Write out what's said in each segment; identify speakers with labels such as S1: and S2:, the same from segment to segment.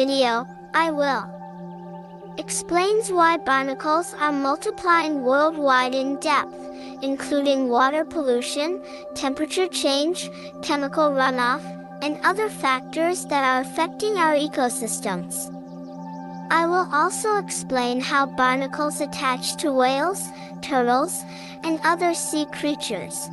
S1: video, I will explains why barnacles are multiplying worldwide in depth, including water pollution, temperature change, chemical runoff, and other factors that are affecting our ecosystems. I will also explain how barnacles attach to whales, turtles, and other sea creatures.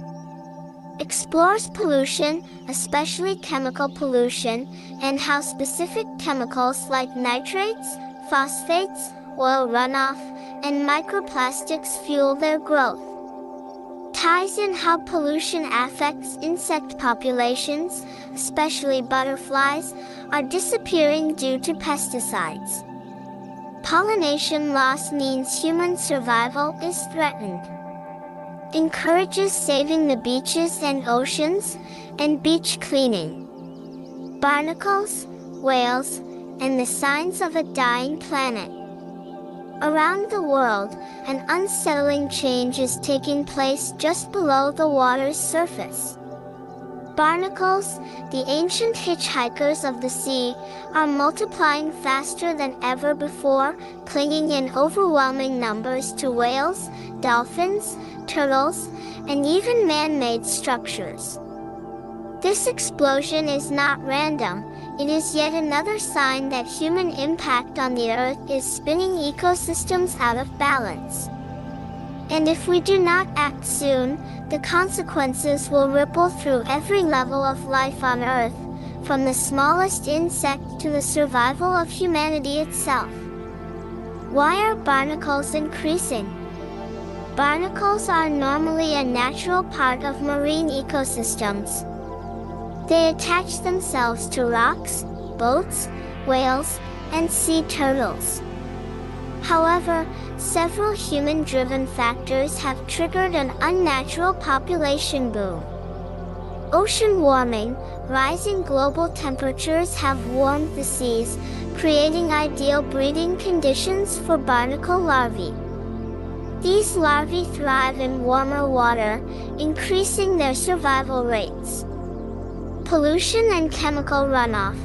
S1: Explores pollution, especially chemical pollution, and how specific chemicals like nitrates, phosphates, oil runoff, and microplastics fuel their growth. Ties in how pollution affects insect populations, especially butterflies, are disappearing due to pesticides. Pollination loss means human survival is threatened. Encourages saving the beaches and oceans, and beach cleaning. Barnacles, whales, and the signs of a dying planet. Around the world, an unsettling change is taking place just below the water's surface. Barnacles, the ancient hitchhikers of the sea, are multiplying faster than ever before, clinging in overwhelming numbers to whales, dolphins, turtles, and even man-made structures. This explosion is not random, it is yet another sign that human impact on the Earth is spinning ecosystems out of balance. And if we do not act soon, the consequences will ripple through every level of life on Earth, from the smallest insect to the survival of humanity itself. Why are barnacles increasing? Barnacles are normally a natural part of marine ecosystems. They attach themselves to rocks, boats, whales, and sea turtles. However, several human-driven factors have triggered an unnatural population boom. Ocean warming, rising global temperatures have warmed the seas, creating ideal breeding conditions for barnacle larvae. These larvae thrive in warmer water, increasing their survival rates. Pollution and chemical runoff,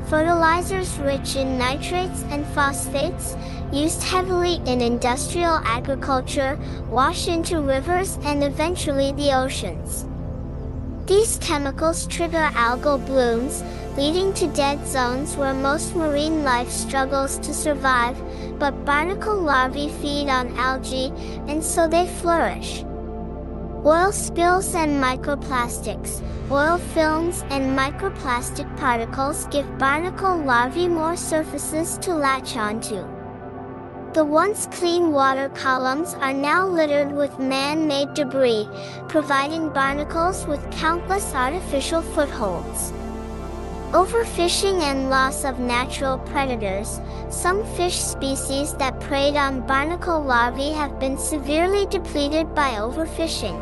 S1: fertilizers rich in nitrates and phosphates, used heavily in industrial agriculture, wash into rivers and eventually the oceans. These chemicals trigger algal blooms, leading to dead zones where most marine life struggles to survive, but barnacle larvae feed on algae, and so they flourish. Oil spills and microplastics. Oil films and microplastic particles give barnacle larvae more surfaces to latch onto. The once clean water columns are now littered with man-made debris, providing barnacles with countless artificial footholds. Overfishing and loss of natural predators. Some fish species that preyed on barnacle larvae have been severely depleted by overfishing.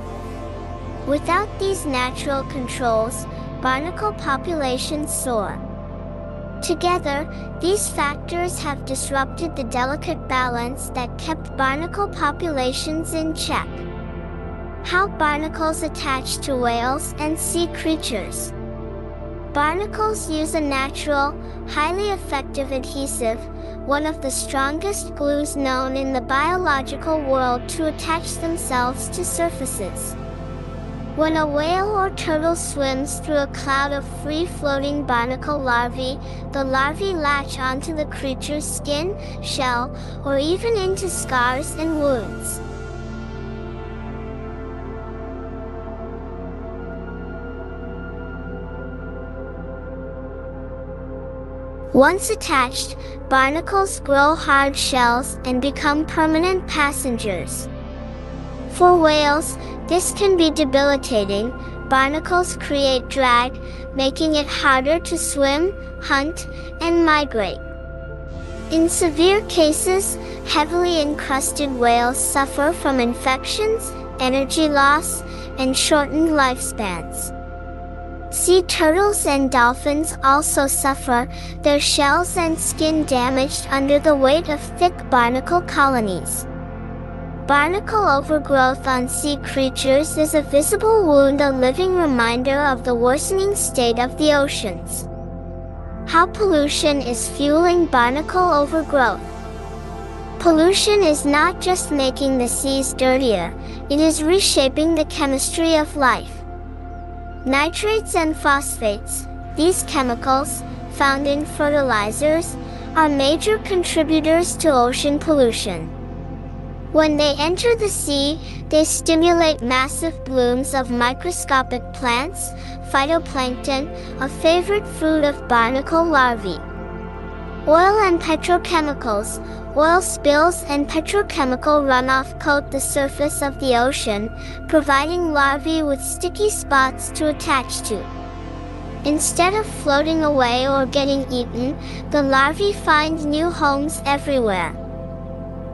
S1: Without these natural controls, barnacle populations soar. Together, these factors have disrupted the delicate balance that kept barnacle populations in check. How barnacles attach to whales and sea creatures. Barnacles use a natural, highly effective adhesive, one of the strongest glues known in the biological world, to attach themselves to surfaces. When a whale or turtle swims through a cloud of free-floating barnacle larvae, the larvae latch onto the creature's skin, shell, or even into scars and wounds. Once attached, barnacles grow hard shells and become permanent passengers. For whales, this can be debilitating. Barnacles create drag, making it harder to swim, hunt, and migrate. In severe cases, heavily encrusted whales suffer from infections, energy loss, and shortened lifespans. Sea turtles and dolphins also suffer, their shells and skin damaged under the weight of thick barnacle colonies. Barnacle overgrowth on sea creatures is a visible wound, a living reminder of the worsening state of the oceans. How pollution is fueling barnacle overgrowth. Pollution is not just making the seas dirtier, it is reshaping the chemistry of life. Nitrates and phosphates, these chemicals, found in fertilizers, are major contributors to ocean pollution. When they enter the sea, they stimulate massive blooms of microscopic plants, phytoplankton, a favorite food of barnacle larvae. Oil and petrochemicals, oil spills and petrochemical runoff coat the surface of the ocean, providing larvae with sticky spots to attach to. Instead of floating away or getting eaten, the larvae find new homes everywhere.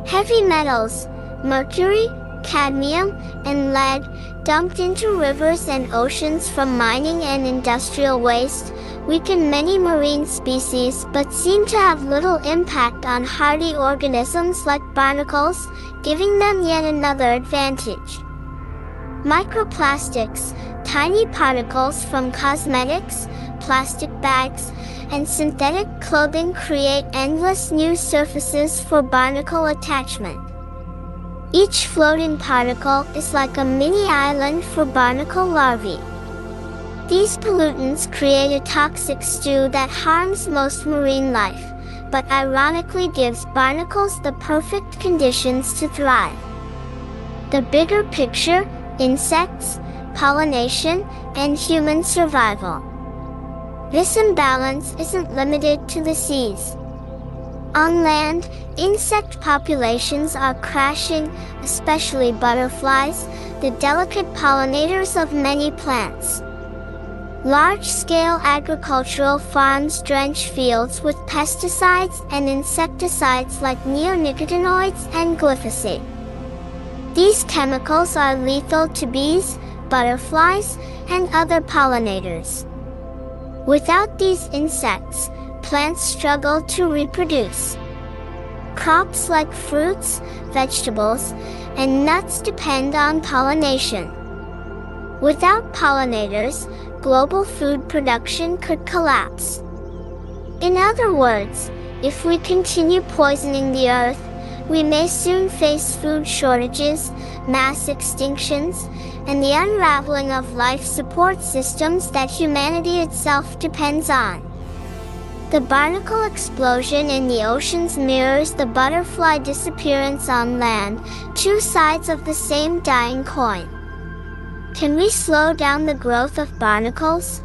S1: Heavy metals, mercury, cadmium, and lead, dumped into rivers and oceans from mining and industrial waste, weaken many marine species but seem to have little impact on hardy organisms like barnacles, giving them yet another advantage. Microplastics, tiny particles from cosmetics, plastic bags, and synthetic clothing create endless new surfaces for barnacle attachment. Each floating particle is like a mini island for barnacle larvae. These pollutants create a toxic stew that harms most marine life, but ironically gives barnacles the perfect conditions to thrive. The bigger picture: insects, pollination, and human survival. This imbalance isn't limited to the seas. On land, insect populations are crashing, especially butterflies, the delicate pollinators of many plants. Large-scale agricultural farms drench fields with pesticides and insecticides like neonicotinoids and glyphosate. These chemicals are lethal to bees, butterflies, and other pollinators. Without these insects, plants struggle to reproduce. Crops like fruits, vegetables, and nuts depend on pollination. Without pollinators, global food production could collapse. In other words, if we continue poisoning the earth, we may soon face food shortages, mass extinctions, and the unraveling of life support systems that humanity itself depends on. The barnacle explosion in the oceans mirrors the butterfly disappearance on land, two sides of the same dying coin. Can we slow down the growth of barnacles?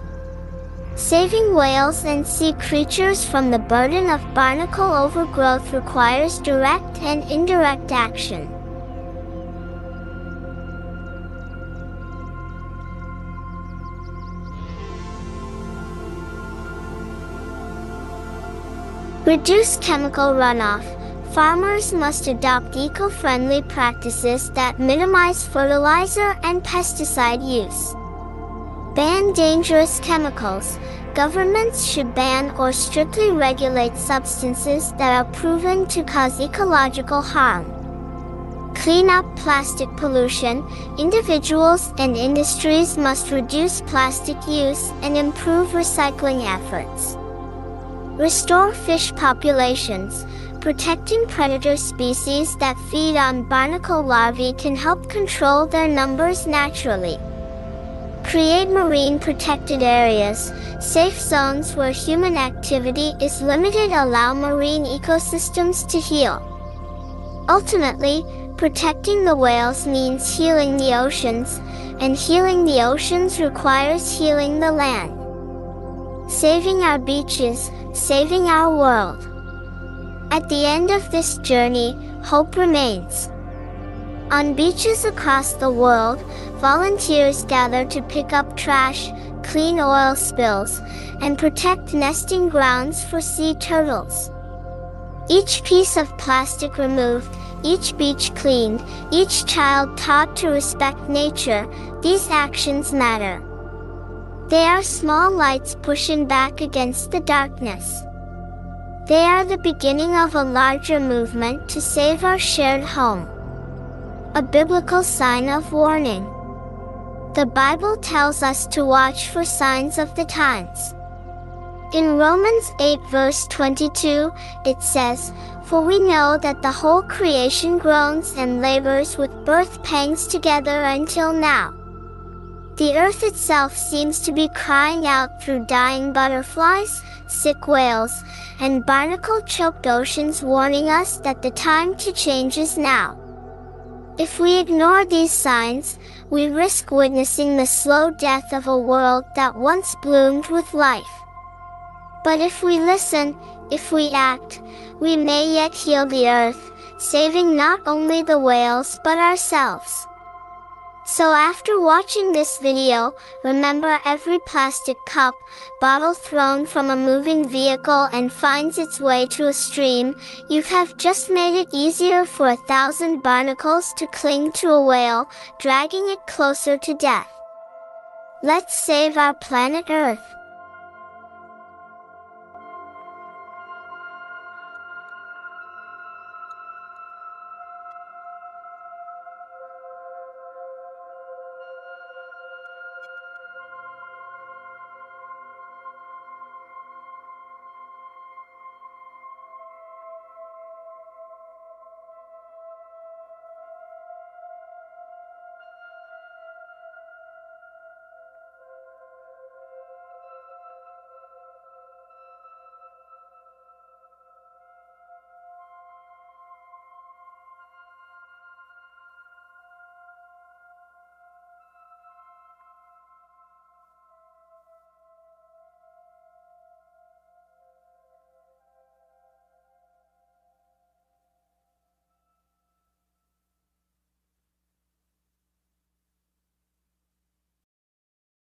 S1: Saving whales and sea creatures from the burden of barnacle overgrowth requires direct and indirect action. Reduce chemical runoff. Farmers must adopt eco-friendly practices that minimize fertilizer and pesticide use. Ban dangerous chemicals. Governments should ban or strictly regulate substances that are proven to cause ecological harm. Clean up plastic pollution. Individuals and industries must reduce plastic use and improve recycling efforts. Restore fish populations. Protecting predator species that feed on barnacle larvae can help control their numbers naturally. Create marine protected areas. Safe zones where human activity is limited allow marine ecosystems to heal. Ultimately, protecting the whales means healing the oceans, and healing the oceans requires healing the land. Saving our beaches, saving our world. At the end of this journey, hope remains. On beaches across the world, volunteers gather to pick up trash, clean oil spills, and protect nesting grounds for sea turtles. Each piece of plastic removed, each beach cleaned, each child taught to respect nature, these actions matter. They are small lights pushing back against the darkness. They are the beginning of a larger movement to save our shared home. A biblical sign of warning. The Bible tells us to watch for signs of the times. In Romans 8 verse 22, it says, "For we know that the whole creation groans and labors with birth pangs together until now." The earth itself seems to be crying out through dying butterflies, sick whales, and barnacle-choked oceans, warning us that the time to change is now. If we ignore these signs, we risk witnessing the slow death of a world that once bloomed with life. But if we listen, if we act, we may yet heal the earth, saving not only the whales but ourselves. So after watching this video, remember every plastic cup, bottle thrown from a moving vehicle and finds its way to a stream, you have just made it easier for 1,000 barnacles to cling to a whale, dragging it closer to death. Let's save our planet Earth.